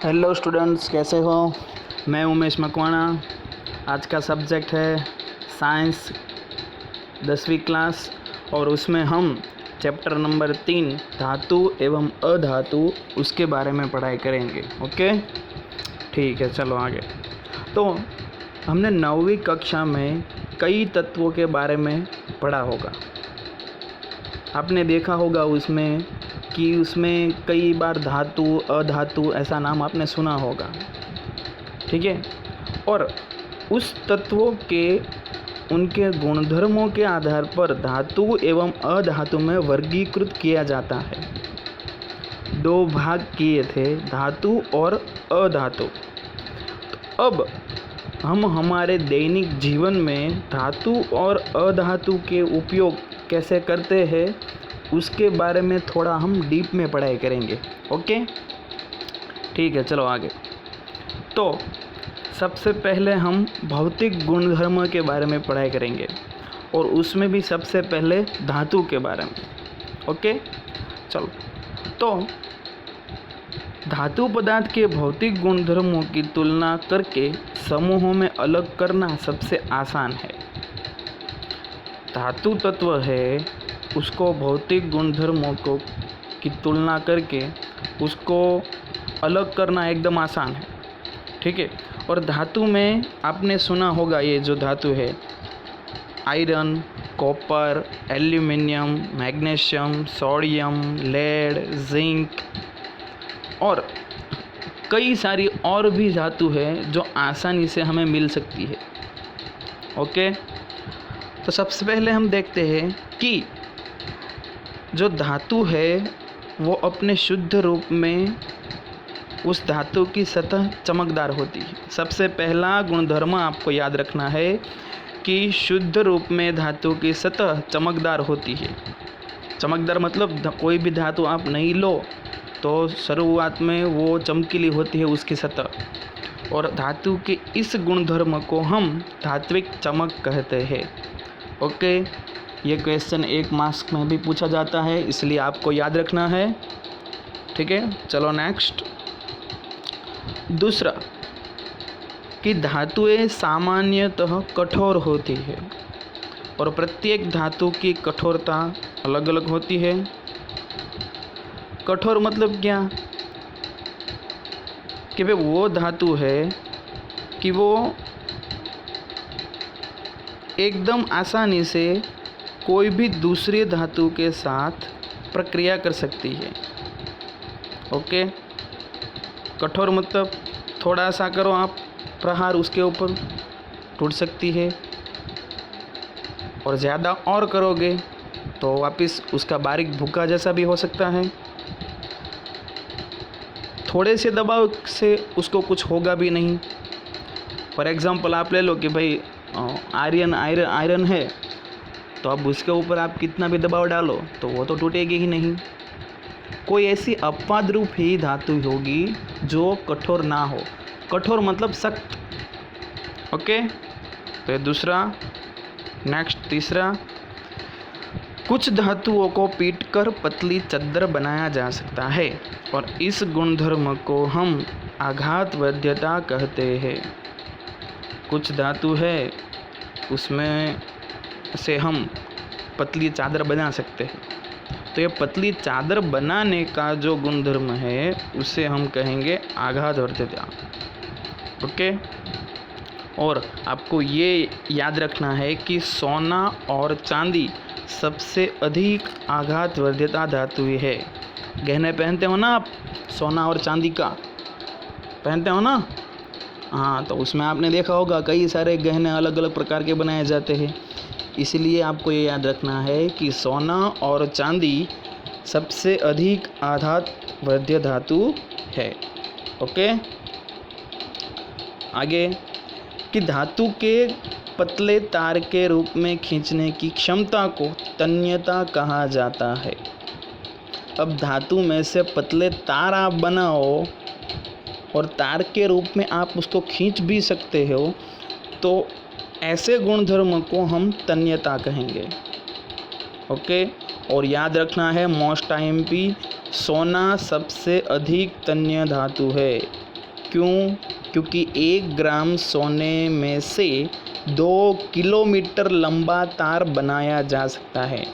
Hello students, कैसे हो। मैं उमेश मकवाना। आज का सब्जेक्ट है साइंस 10वीं क्लास और उसमें हम चैप्टर नंबर 3 धातु एवं अधातु उसके बारे में पढ़ाई करेंगे। ओके, ठीक है, चलो आगे। तो हमने 9वीं कक्षा में कई तत्वों के बारे में पढ़ा होगा। आपने देखा होगा उसमें कि उसमें कई बार धातु अधातु ऐसा नाम आपने सुना होगा, ठीक है। और उस तत्वों के उनके गुणधर्मों के आधार पर धातु एवं अधातु में वर्गीकृत किया जाता है। 2 भाग किए थे, धातु और अधातु। तो अब हम हमारे दैनिक जीवन में धातु और अधातु के उपयोग कैसे करते हैं उसके बारे में थोड़ा हम डीप में पढ़ाई करेंगे। ओके, ठीक है, चलो आगे। तो सबसे पहले हम भौतिक गुणधर्म के बारे में पढ़ाई करेंगे और उसमें भी सबसे पहले धातु के बारे में। ओके, चलो। तो धातु पदार्थ के भौतिक गुणधर्मों की तुलना करके समूहों में अलग करना सबसे आसान है। धातु तत्व है, उसको भौतिक गुणधर्मों को की तुलना करके उसको अलग करना एकदम आसान है, ठीक है। और धातु में आपने सुना होगा, ये जो धातु है, iron, copper, aluminium, magnesium, sodium, lead, zinc और कई सारी और भी धातु है जो आसानी से हमें मिल सकती है। ओके, तो सबसे पहले हम देखते हैं कि जो धातु है वो अपने शुद्ध रूप में उस धातु की सतह चमकदार होती है। सबसे पहला गुणधर्म आपको याद रखना है कि शुद्ध रूप में धातु की सतह चमकदार होती है। चमकदार मतलब कोई भी धातु आप नहीं लो तो शुरुआत में वो चमकीली होती है उसकी सतह, और धातु के इस गुणधर्म को हम धात्विक चमक कहते हैं। ओके, ये क्वेश्चन 1 मार्क्स में भी पूछा जाता है, इसलिए आपको याद रखना है, ठीक है। चलो नेक्स्ट। दूसरा कि धातुएं सामान्यतः कठोर होती है और प्रत्येक धातु की कठोरता अलग अलग होती है। कठोर मतलब क्या कि भाई वो धातु है कि वो एकदम आसानी से कोई भी दूसरी धातु के साथ प्रक्रिया कर सकती है। ओके, कठोर मतलब थोड़ा सा करो आप प्रहार, उसके ऊपर टूट सकती है, और ज़्यादा और करोगे तो वापस उसका बारीक भुक्का जैसा भी हो सकता है। थोड़े से दबाव से उसको कुछ होगा भी नहीं। फॉर एग्ज़ाम्पल आप ले लो कि भाई आयरन है, तो अब उसके ऊपर आप कितना भी दबाव डालो तो वो तो टूटेगी ही नहीं। कोई ऐसी अपवाद रूप ही धातु होगी जो कठोर ना हो। कठोर मतलब सख्त। ओके, तो दूसरा। नेक्स्ट, तीसरा, कुछ धातुओं को पीटकर पतली चद्दर बनाया जा सकता है और इस गुणधर्म को हम आघातवध्यता कहते हैं। कुछ धातु है उसमें से हम पतली चादर बना सकते हैं, तो ये पतली चादर बनाने का जो गुणधर्म है उसे हम कहेंगे आघातवर्ध्यता। ओके, और आपको ये याद रखना है कि सोना और चांदी सबसे अधिक आघातवर्ध्यता धातु है। गहने पहनते हो ना आप, सोना और चांदी का पहनते हो ना, हाँ, तो उसमें आपने देखा होगा कई सारे गहने अलग अलग प्रकार के बनाए जाते हैं। इसलिए आपको ये याद रखना है कि सोना और चांदी सबसे अधिक आघातवर्ध्य धातु है। ओके, आगे कि धातु के पतले तार के रूप में खींचने की क्षमता को तन्यता कहा जाता है। अब धातु में से पतले तार आप बनाओ और तार के रूप में आप उसको खींच भी सकते हो, तो ऐसे गुणधर्म को हम तन्यता कहेंगे। ओके, और याद रखना है मोस्ट टाइम भी सोना सबसे अधिक तन्य धातु है। क्यों? क्योंकि 1 ग्राम सोने में से 2 किलोमीटर लंबा तार बनाया जा सकता है।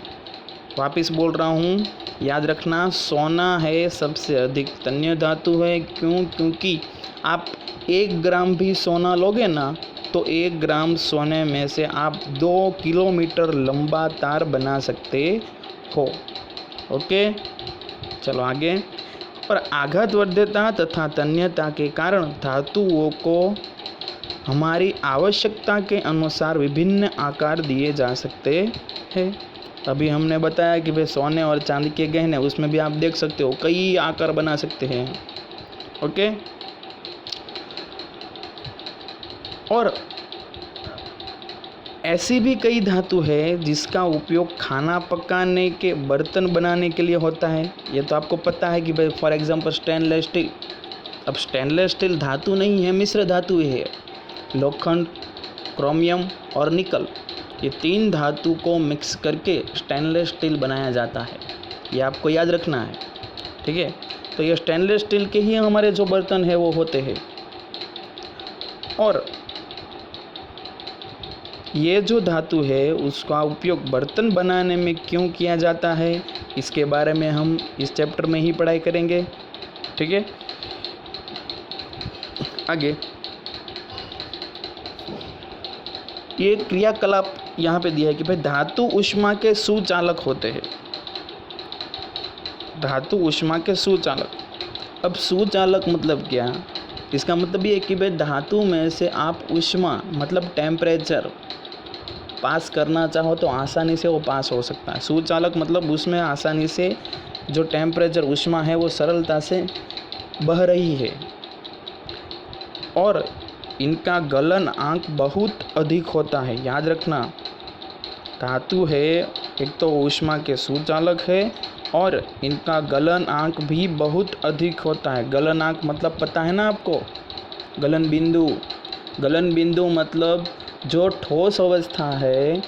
वापस बोल रहा हूँ, याद रखना, सोना है सबसे अधिक तन्य धातु है। क्यों? क्योंकि आप 1 ग्राम भी सोना लोगे ना, तो 1 ग्राम सोने में से आप 2 किलोमीटर लंबा तार बना सकते हो। ओके, चलो आगे। और आघातवर्ध्यता तथा तन्यता के कारण धातुओं को हमारी आवश्यकता के अनुसार विभिन्न आकार दिए जा सकते हैं। अभी हमने बताया कि भाई सोने और चांदी के गहने, उसमें भी आप देख सकते हो कई आकार बना सकते हैं। ओके, और ऐसी भी कई धातु है जिसका उपयोग खाना पकाने के बर्तन बनाने के लिए होता है। ये तो आपको पता है कि भाई फॉर एग्जांपल स्टेनलेस स्टील। अब स्टेनलेस स्टील धातु नहीं है, मिश्र धातु है। लोखंड, क्रोमियम और निकल, ये 3 धातु को मिक्स करके स्टेनलेस स्टील बनाया जाता है। ये आपको याद रखना है, ठीक है। तो ये स्टेनलेस स्टील के ही हमारे जो बर्तन है वो होते हैं। और ये जो धातु है उसका उपयोग बर्तन बनाने में क्यों किया जाता है, इसके बारे में हम इस चैप्टर में ही पढ़ाई करेंगे, ठीक है। आगे ये क्रियाकलाप यहाँ पे दिया है कि भाई धातु ऊष्मा के सुचालक होते हैं। धातु ऊष्मा के सुचालक। अब सुचालक मतलब क्या? इसका मतलब ये है कि भाई धातु में से आप ऊष्मा मतलब टेम्परेचर पास करना चाहो तो आसानी से वो पास हो सकता है। सुचालक मतलब उसमें आसानी से जो टेम्परेचर ऊष्मा है वो सरलता से बह रही है। और इनका गलन आंक बहुत अधिक होता है। याद रखना, धातु है एक तो ऊष्मा के सुचालक है और इनका गलन आंक भी बहुत अधिक होता है। गलन आंक मतलब पता है ना आपको? गलन बिंदु। गलन बिंदु मतलब जो ठोस अवस्था है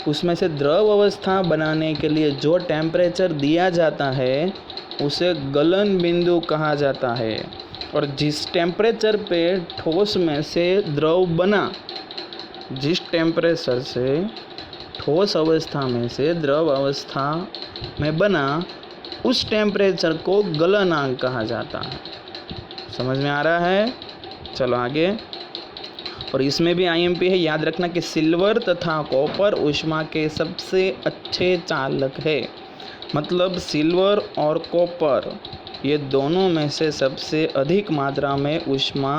उसमें से द्रव अवस्था बनाने के लिए जो टेम्परेचर दिया जाता है उसे गलन बिंदु कहा जाता है। और जिस टेम्परेचर पे ठोस में से द्रव बना, जिस टेम्परेचर से ठोस अवस्था में से द्रव अवस्था में बना, उस टेम्परेचर को गलनांक कहा जाता है। समझ में आ रहा है? चलो आगे। और इसमें भी आईएमपी है, याद रखना कि सिल्वर तथा कॉपर ऊष्मा के सबसे अच्छे चालक है। मतलब सिल्वर और कॉपर ये दोनों में से सबसे अधिक मात्रा में ऊष्मा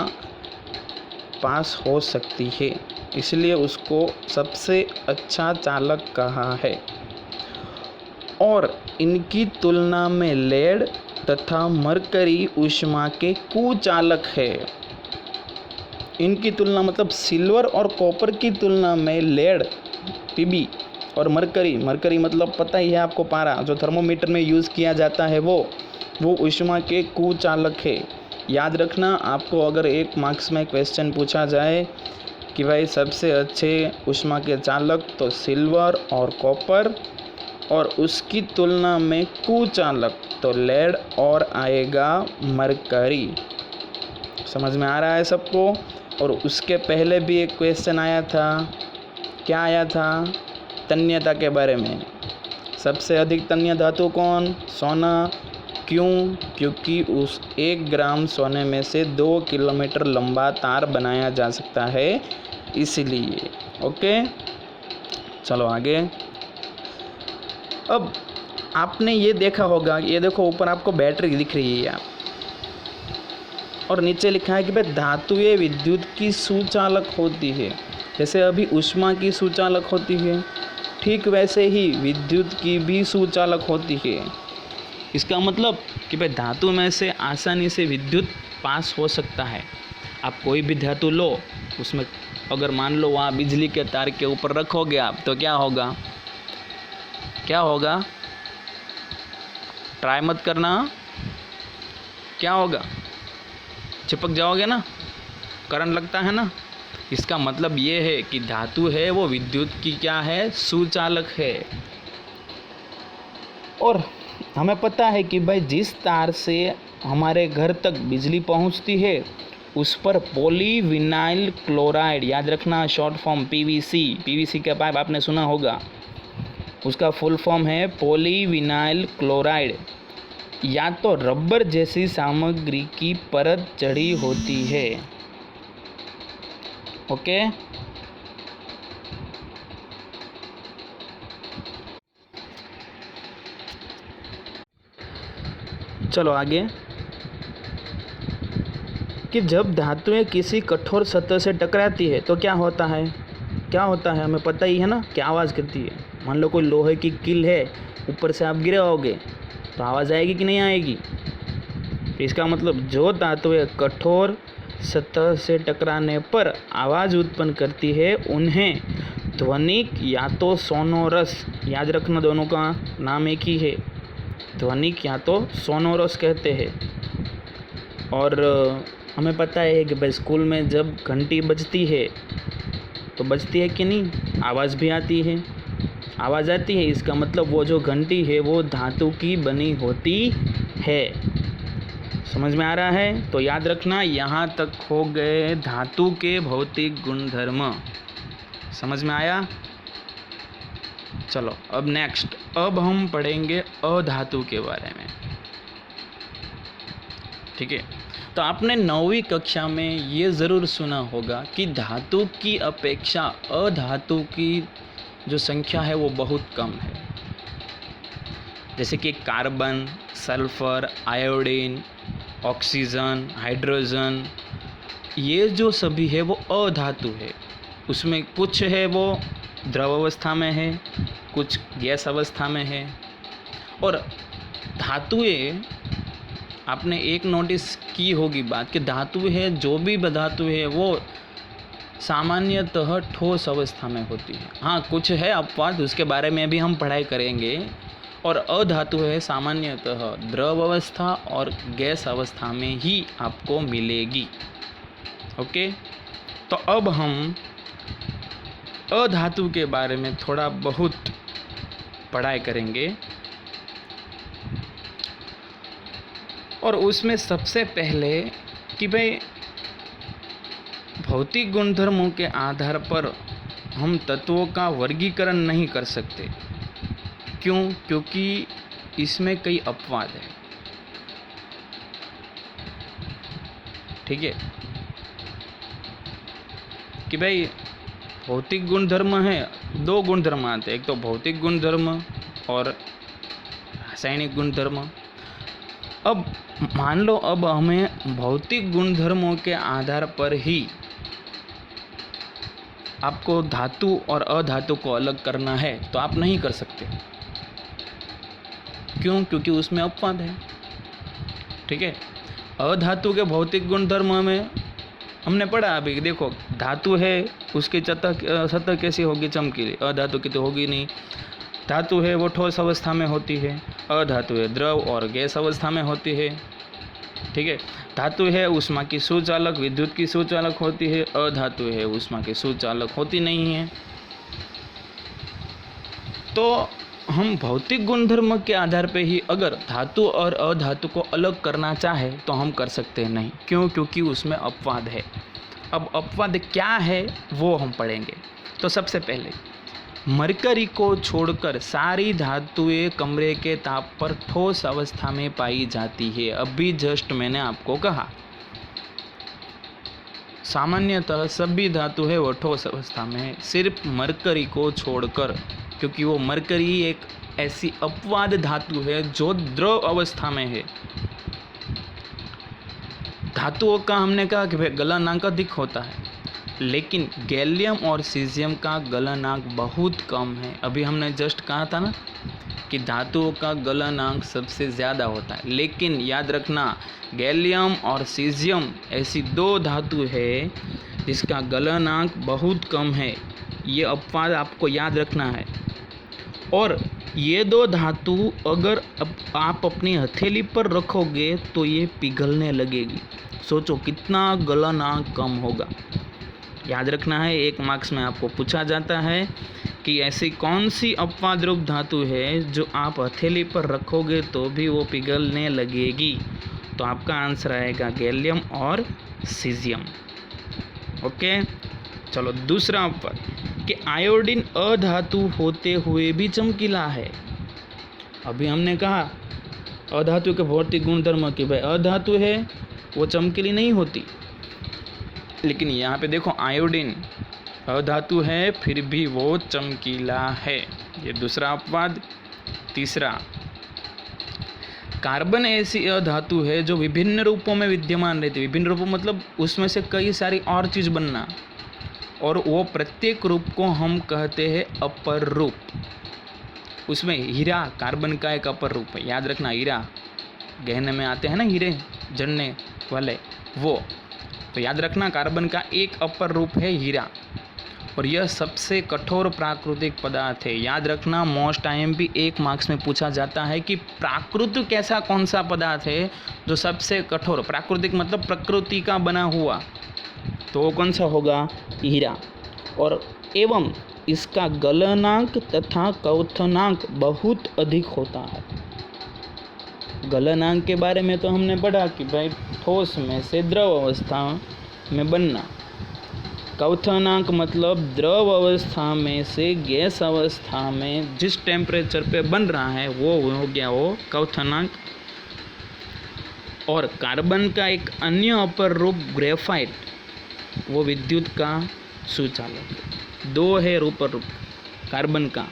पास हो सकती है, इसलिए उसको सबसे अच्छा चालक कहा है। और इनकी तुलना में लेड तथा मरकरी ऊष्मा के कुचालक है। इनकी तुलना मतलब सिल्वर और कॉपर की तुलना में लेड पीबी और मरकरी मतलब पता ही है आपको, पारा जो थर्मोमीटर में यूज़ किया जाता है वो ऊष्मा के कुचालक है। याद रखना, आपको अगर 1 मार्क्स में क्वेश्चन पूछा जाए कि भाई सबसे अच्छे ऊष्मा के चालक तो सिल्वर और कॉपर, और उसकी तुलना में कुचालक तो लेड और आएगा मरकरी। समझ में आ रहा है सबको? और उसके पहले भी एक क्वेश्चन आया था, क्या आया था? तन्यता के बारे में। सबसे अधिक तन्य धातु कौन? सोना। क्यों? क्योंकि उस 1 ग्राम सोने में से 2 किलोमीटर लंबा तार बनाया जा सकता है, इसलिए। ओके, चलो आगे। अब आपने ये देखा होगा, ये देखो ऊपर आपको बैटरी दिख रही है और नीचे लिखा है कि भाई धातुएं विद्युत की सुचालक होती है। जैसे अभी ऊष्मा की सुचालक होती है, ठीक वैसे ही विद्युत की भी सुचालक होती है। इसका मतलब कि भाई धातु में से आसानी से विद्युत पास हो सकता है। आप कोई भी धातु लो, उसमें अगर मान लो वहाँ बिजली के तार के ऊपर रखोगे आप, तो क्या होगा? क्या होगा? ट्राई मत करना। क्या होगा? चिपक जाओगे ना, करंट लगता है ना। इसका मतलब ये है कि धातु है वो विद्युत की क्या है? सुचालक है। और हमें पता है कि भाई जिस तार से हमारे घर तक बिजली पहुंचती है उस पर पॉलीविनाइल क्लोराइड, याद रखना शॉर्ट फॉर्म पीवीसी, पीवीसी का पाइप आपने सुना होगा, उसका फुल फॉर्म है पॉलीविनाइल क्लोराइड, या तो रबर जैसी सामग्री की परत चढ़ी होती है। ओके, चलो आगे, कि जब धातुएं किसी कठोर सतह से टकराती है तो क्या होता है, क्या होता है हमें पता ही है ना, क्या आवाज़ करती है। मान लो कोई लोहे की कील है, ऊपर से आप गिरे होगे तो आवाज़ आएगी कि नहीं आएगी। इसका मतलब जो धातुएं कठोर सतह से टकराने पर आवाज़ उत्पन्न करती है उन्हें ध्वनिक या तो सोनोरस, याद रखना दोनों का नाम एक ही है, ध्वनिक या तो सोनोरस कहते हैं। और हमें पता है कि भाई स्कूल में जब घंटी बजती है तो बजती है कि नहीं, आवाज़ भी आती है, आवाज़ आती है, इसका मतलब वो जो घंटी है वो धातु की बनी होती है। समझ में आ रहा है? तो याद रखना, यहाँ तक हो गए धातु के भौतिक गुणधर्म। समझ में आया? चलो अब नेक्स्ट, अब हम पढ़ेंगे अधातु के बारे में। ठीक है, तो आपने 9वीं कक्षा में ये ज़रूर सुना होगा कि धातु की अपेक्षा अधातु की जो संख्या है वो बहुत कम है। जैसे कि carbon, sulphur, iodine, oxygen, hydrogen, ये जो सभी है वो अधातु है। उसमें कुछ है वो द्रव अवस्था में है, कुछ गैस अवस्था में है। और धातुएं, आपने एक नोटिस की होगी बात कि धातु है, जो भी धातु है वो सामान्यतः ठोस अवस्था में होती है। हाँ, कुछ है अपवाद, उसके बारे में भी हम पढ़ाई करेंगे। और अधातु है सामान्यतः द्रव अवस्था और गैस अवस्था में ही आपको मिलेगी। ओके, तो अब हम अधातु के बारे में थोड़ा बहुत पढ़ाई करेंगे। और उसमें सबसे पहले कि भाई भौतिक गुणधर्मों के आधार पर हम तत्वों का वर्गीकरण नहीं कर सकते। क्यों? क्योंकि इसमें कई अपवाद है। ठीक है, कि भाई भौतिक गुणधर्म है, 2 गुणधर्म आते हैं, एक तो भौतिक गुणधर्म और रासायनिक गुणधर्म। अब मान लो अब हमें भौतिक गुणधर्मों के आधार पर ही आपको धातु और अधातु को अलग करना है तो आप नहीं कर सकते। क्यों? क्योंकि उसमें अपवाद है। ठीक है, अधातु के भौतिक गुणधर्म में हमने पढ़ा अभी, देखो धातु है उसकी सतह कैसी होगी, चमकीली, अधातु की तो होगी नहीं। धातु है वो ठोस अवस्था में होती है, अधातु है द्रव और गैस अवस्था में होती है। ठीक है, धातु है ऊष्मा की सुचालक, विद्युत की सुचालक होती है, अधातु है ऊष्मा की सुचालक होती नहीं है। तो हम भौतिक गुणधर्म के आधार पे ही अगर धातु और अधातु को अलग करना चाहे तो हम कर सकते नहीं। क्यों? क्योंकि उसमें अपवाद है। अब अपवाद क्या है वो हम पढ़ेंगे। तो सबसे पहले मरकरी को छोड़कर सारी धातुएं कमरे के ताप पर ठोस अवस्था में पाई जाती है। अभी जस्ट मैंने आपको कहा सामान्यतः सभी धातु है वो ठोस अवस्था में है, सिर्फ मरकरी को छोड़कर, क्योंकि वो मरकरी एक ऐसी अपवाद धातु है जो द्रव अवस्था में है। धातुओं का हमने कहा कि भाई गलनांक अधिक होता है, लेकिन गैलियम और सीजियम का गलनांक बहुत कम है। अभी हमने जस्ट कहा था ना कि धातुओं का गलनांक सबसे ज़्यादा होता है, लेकिन याद रखना गैलियम और सीजियम ऐसी 2 धातु है जिसका गलनांक बहुत कम है। ये अपवाद आपको याद रखना है। और ये 2 धातु अगर आप अपनी हथेली पर रखोगे तो ये पिघलने लगेगी। सोचो कितना गलनांक कम होगा। याद रखना है, 1 मार्क्स में आपको पूछा जाता है कि ऐसी कौन सी अपवाद रूप धातु है जो आप हथेली पर रखोगे तो भी वो पिघलने लगेगी। तो आपका आंसर आएगा गैलियम और सीजियम। ओके, चलो दूसरा अपवाद कि आयोडीन अधातु होते हुए भी चमकीला है। अभी हमने कहा अधातु के भौतिक गुणधर्म कि भाई अधातु है वो चमकीली नहीं होती, लेकिन यहाँ पे देखो आयोडीन अधातु है फिर भी वो चमकीला है। ये दूसरा अपवाद। तीसरा, कार्बन ऐसी अधातु है जो विभिन्न रूपों में विद्यमान रहती है। विभिन्न रूपों मतलब उसमें से कई सारी और चीज़ बनना, और वो प्रत्येक रूप को हम कहते हैं अपर रूप। उसमें हीरा कार्बन का एक अपर रूप है, याद रखना। हीरा गहने में आते हैं ना, हीरे जड़ने वाले, वो तो याद रखना कार्बन का एक अपर रूप है हीरा। और यह सबसे कठोर प्राकृतिक पदार्थ है। याद रखना मोस्ट IMP 1 मार्क्स में पूछा जाता है कि प्राकृतिक ऐसा कौन सा पदार्थ है जो सबसे कठोर, प्राकृतिक मतलब प्रकृति का बना हुआ, तो वो कौन सा होगा? हीरा। और एवं इसका गलनांक तथा क्वथनांक बहुत अधिक होता है। गलनांक के बारे में तो हमने पढ़ा कि भाई ठोस में से द्रव अवस्था में बनना। क्वथनांक मतलब द्रव अवस्था में से गैस अवस्था में जिस टेम्परेचर पे बन रहा है वो हो गया वो क्वथनांक। और कार्बन का एक अन्य अपर रूप ग्रेफाइट, वो विद्युत का सुचालक। दो है अपर रूप कार्बन का,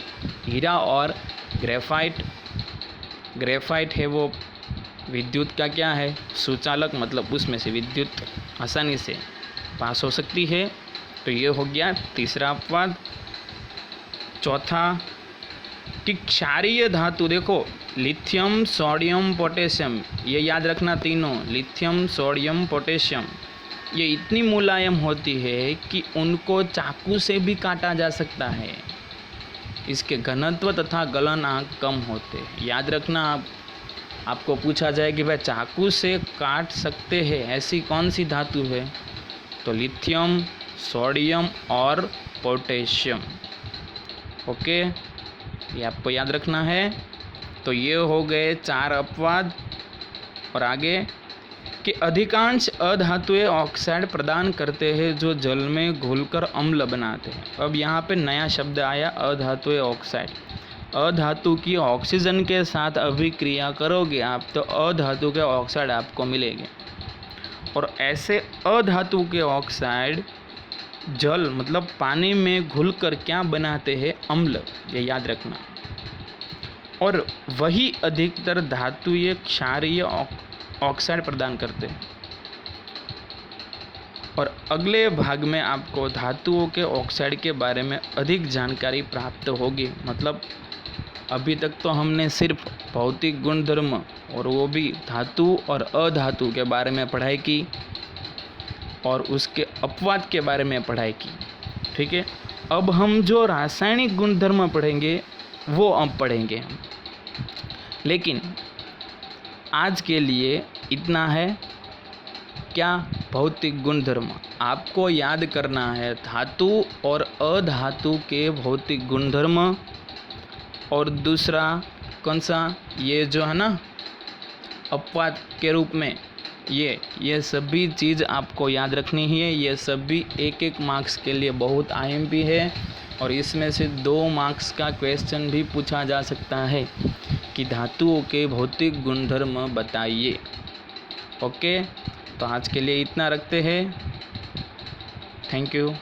हीरा और ग्रेफाइट। ग्रेफाइट है वो विद्युत का क्या है? सुचालक, मतलब उसमें से विद्युत आसानी से पास हो सकती है। तो ये हो गया तीसरा अपवाद। चौथा कि क्षारीय धातु, देखो लिथियम, सोडियम, पोटेशियम, ये याद रखना तीनों, लिथियम, सोडियम, पोटेशियम, ये इतनी मुलायम होती है कि उनको चाकू से भी काटा जा सकता है। इसके घनत्व तथा गलनांक कम होते हैं। याद रखना, आपको पूछा जाए कि भाई चाकू से काट सकते हैं ऐसी कौन सी धातु है, तो लिथियम, सोडियम और पोटेशियम। ओके, ये आपको याद रखना है। तो ये हो गए 4 अपवाद। और आगे कि अधिकांश अधातुएं ऑक्साइड प्रदान करते हैं जो जल में घुलकर अम्ल बनाते हैं। अब यहाँ पे नया शब्द आया, अधातुएं ऑक्साइड। अधातु की ऑक्सीजन के साथ अभिक्रिया करोगे आप तो अधातु के ऑक्साइड आपको मिलेंगे। और ऐसे अधातु के ऑक्साइड जल मतलब पानी में घुलकर क्या बनाते हैं? अम्ल, ये याद रखना। और वही अधिकतर धातुएं क्षारीय ऑक्साइड प्रदान करते हैं। और अगले भाग में आपको धातुओं के ऑक्साइड के बारे में अधिक जानकारी प्राप्त होगी। मतलब अभी तक तो हमने सिर्फ भौतिक गुणधर्म और वो भी धातु और अधातु के बारे में पढ़ाई की और उसके अपवाद के बारे में पढ़ाई की। ठीक है, अब हम जो रासायनिक गुणधर्म पढ़ेंगे वो अब पढ़ेंगे हम। लेकिन आज के लिए इतना है। क्या? भौतिक गुणधर्म आपको याद करना है, धातु और अधातु के भौतिक गुणधर्म। और दूसरा कौन सा? ये जो है ना अपवाद के रूप में, ये सभी चीज़ आपको याद रखनी है। ये सभी 1-1 मार्क्स के लिए बहुत IMP है। और इसमें से 2 मार्क्स का क्वेश्चन भी पूछा जा सकता है कि धातुओं के भौतिक गुणधर्म बताइए। ओके, तो आज के लिए इतना रखते हैं। Thank you.